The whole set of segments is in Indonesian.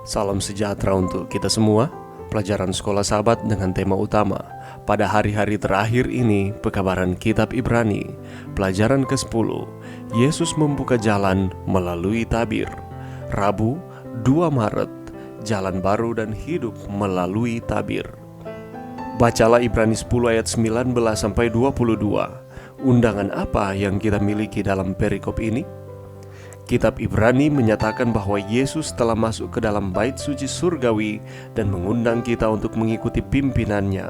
Salam sejahtera untuk kita semua. Pelajaran Sekolah Sahabat dengan tema utama pada hari-hari terakhir ini, pekabaran Kitab Ibrani. Pelajaran ke-10, Yesus membuka jalan melalui tabir. Rabu, 2 Maret, jalan baru dan hidup melalui tabir. Bacalah Ibrani 10 ayat 19-22. Undangan apa yang kita miliki dalam perikop ini? Kitab Ibrani menyatakan bahwa Yesus telah masuk ke dalam bait suci surgawi dan mengundang kita untuk mengikuti pimpinannya.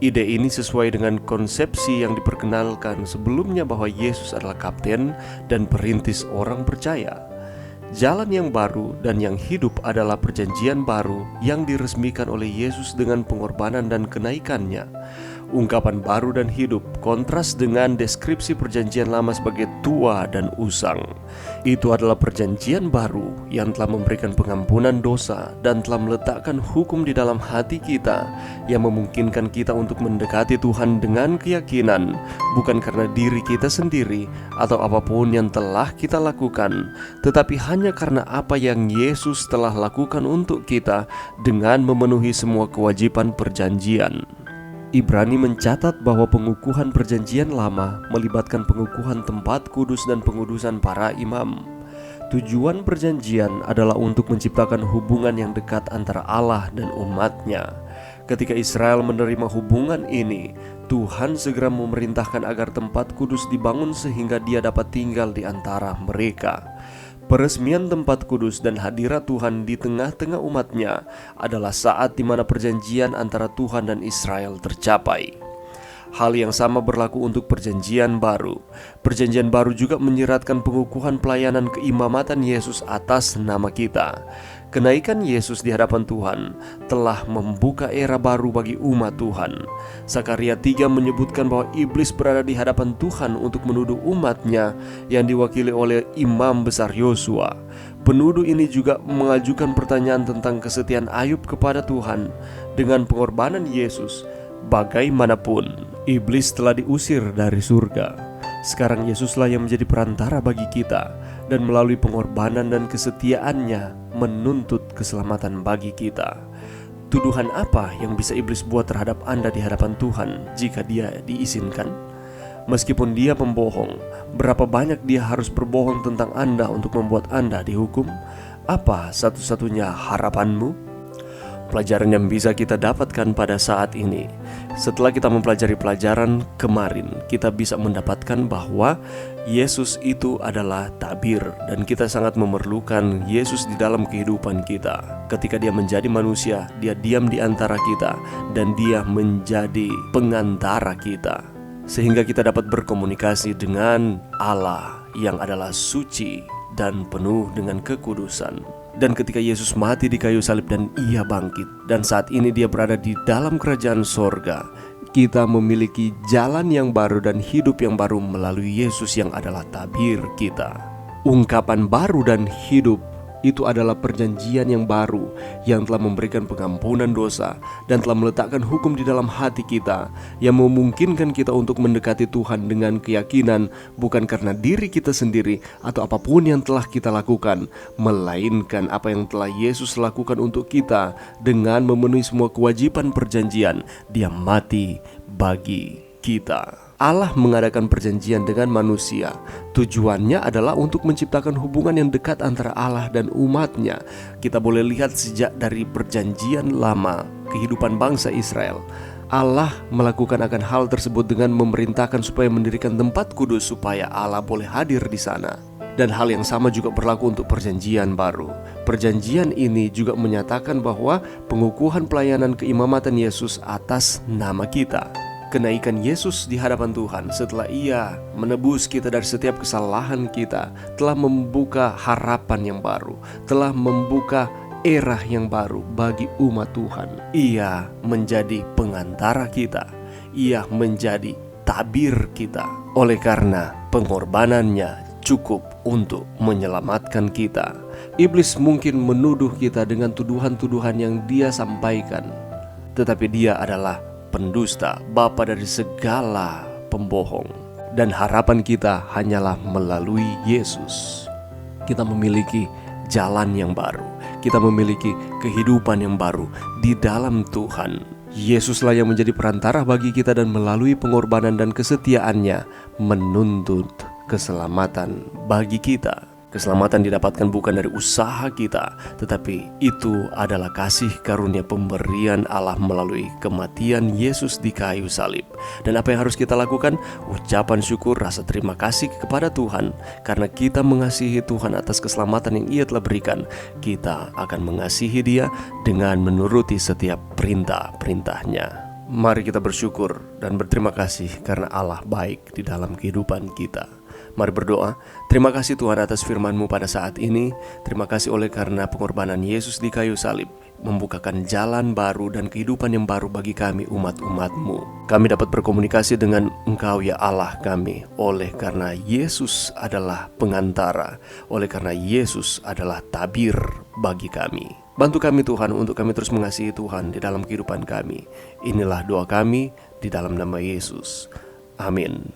Ide ini sesuai dengan konsepsi yang diperkenalkan sebelumnya bahwa Yesus adalah kapten dan perintis orang percaya. Jalan yang baru dan yang hidup adalah perjanjian baru yang diresmikan oleh Yesus dengan pengorbanan dan kenaikannya. Ungkapan baru dan hidup kontras dengan deskripsi perjanjian lama sebagai tua dan usang. Itu adalah perjanjian baru yang telah memberikan pengampunan dosa dan telah meletakkan hukum di dalam hati kita, yang memungkinkan kita untuk mendekati Tuhan dengan keyakinan, bukan karena diri kita sendiri atau apapun yang telah kita lakukan, tetapi hanya karena apa yang Yesus telah lakukan untuk kita dengan memenuhi semua kewajiban perjanjian. Ibrani mencatat bahwa pengukuhan perjanjian lama melibatkan pengukuhan tempat kudus dan pengudusan para imam. Tujuan perjanjian adalah untuk menciptakan hubungan yang dekat antara Allah dan umatnya. Ketika Israel menerima hubungan ini, Tuhan segera memerintahkan agar tempat kudus dibangun sehingga Dia dapat tinggal di antara mereka. Peresmian tempat kudus dan hadirat Tuhan di tengah-tengah umatnya adalah saat di mana perjanjian antara Tuhan dan Israel tercapai. Hal yang sama berlaku untuk perjanjian baru. Perjanjian baru juga menyeratkan pengukuhan pelayanan keimamatan Yesus atas nama kita. Kenaikan Yesus di hadapan Tuhan telah membuka era baru bagi umat Tuhan. Zakaria 3 menyebutkan bahwa iblis berada di hadapan Tuhan untuk menuduh umatnya yang diwakili oleh imam besar Yosua. Penuduh ini juga mengajukan pertanyaan tentang kesetiaan Ayub kepada Tuhan. Dengan pengorbanan Yesus, bagaimanapun iblis telah diusir dari surga. Sekarang Yesuslah yang menjadi perantara bagi kita, dan melalui pengorbanan dan kesetiaannya menuntut keselamatan bagi kita. Tuduhan apa yang bisa iblis buat terhadap Anda di hadapan Tuhan jika dia diizinkan? Meskipun dia pembohong, berapa banyak dia harus berbohong tentang Anda untuk membuat Anda dihukum? Apa satu-satunya harapanmu? Pelajaran yang bisa kita dapatkan pada saat ini, setelah kita mempelajari pelajaran kemarin, kita bisa mendapatkan bahwa Yesus itu adalah tabir, dan kita sangat memerlukan Yesus di dalam kehidupan kita. Ketika Dia menjadi manusia, Dia diam di antara kita, dan Dia menjadi pengantara kita, sehingga kita dapat berkomunikasi dengan Allah yang adalah suci dan penuh dengan kekudusan. Dan ketika Yesus mati di kayu salib dan Ia bangkit, dan saat ini Dia berada di dalam kerajaan sorga, kita memiliki jalan yang baru dan hidup yang baru melalui Yesus yang adalah tabir kita. Ungkapan baru dan hidup itu adalah perjanjian yang baru yang telah memberikan pengampunan dosa dan telah meletakkan hukum di dalam hati kita, yang memungkinkan kita untuk mendekati Tuhan dengan keyakinan, bukan karena diri kita sendiri atau apapun yang telah kita lakukan, melainkan apa yang telah Yesus lakukan untuk kita dengan memenuhi semua kewajiban perjanjian. Dia mati bagi kita. Allah mengadakan perjanjian dengan manusia. Tujuannya adalah untuk menciptakan hubungan yang dekat antara Allah dan umatnya. Kita boleh lihat sejak dari perjanjian lama, kehidupan bangsa Israel, Allah melakukan akan hal tersebut dengan memerintahkan supaya mendirikan tempat kudus supaya Allah boleh hadir di sana. Dan hal yang sama juga berlaku untuk perjanjian baru. Perjanjian ini juga menyatakan bahwa pengukuhan pelayanan keimamatan Yesus atas nama kita. Kenaikan Yesus di hadapan Tuhan setelah Ia menebus kita dari setiap kesalahan kita telah membuka harapan yang baru, telah membuka era yang baru bagi umat Tuhan. Ia menjadi pengantara kita, Ia menjadi tabir kita. Oleh karena pengorbanannya cukup untuk menyelamatkan kita. Iblis mungkin menuduh kita dengan tuduhan-tuduhan yang dia sampaikan, tetapi dia adalah pendusta, bapa dari segala pembohong. Dan harapan kita hanyalah melalui Yesus. Kita memiliki jalan yang baru. kita memiliki kehidupan yang baru di dalam Tuhan. Yesuslah yang menjadi perantara bagi kita dan melalui pengorbanan dan kesetiaannya menuntut keselamatan bagi kita. Keselamatan didapatkan bukan dari usaha kita, tetapi itu adalah kasih karunia pemberian Allah melalui kematian Yesus di kayu salib. Dan apa yang harus kita lakukan? Ucapan syukur, rasa terima kasih kepada Tuhan. Karena kita mengasihi Tuhan atas keselamatan yang Ia telah berikan, kita akan mengasihi Dia dengan menuruti setiap perintah-perintahnya. Mari kita bersyukur dan berterima kasih karena Allah baik di dalam kehidupan kita. Mari berdoa. Terima kasih Tuhan atas firman-Mu pada saat ini. Terima kasih oleh karena pengorbanan Yesus di kayu salib membukakan jalan baru dan kehidupan yang baru bagi kami umat-umat-Mu. Kami dapat berkomunikasi dengan Engkau ya Allah kami, oleh karena Yesus adalah pengantara, oleh karena Yesus adalah tabir bagi kami. Bantu kami Tuhan untuk kami terus mengasihi Tuhan di dalam kehidupan kami. Inilah doa kami di dalam nama Yesus. Amin.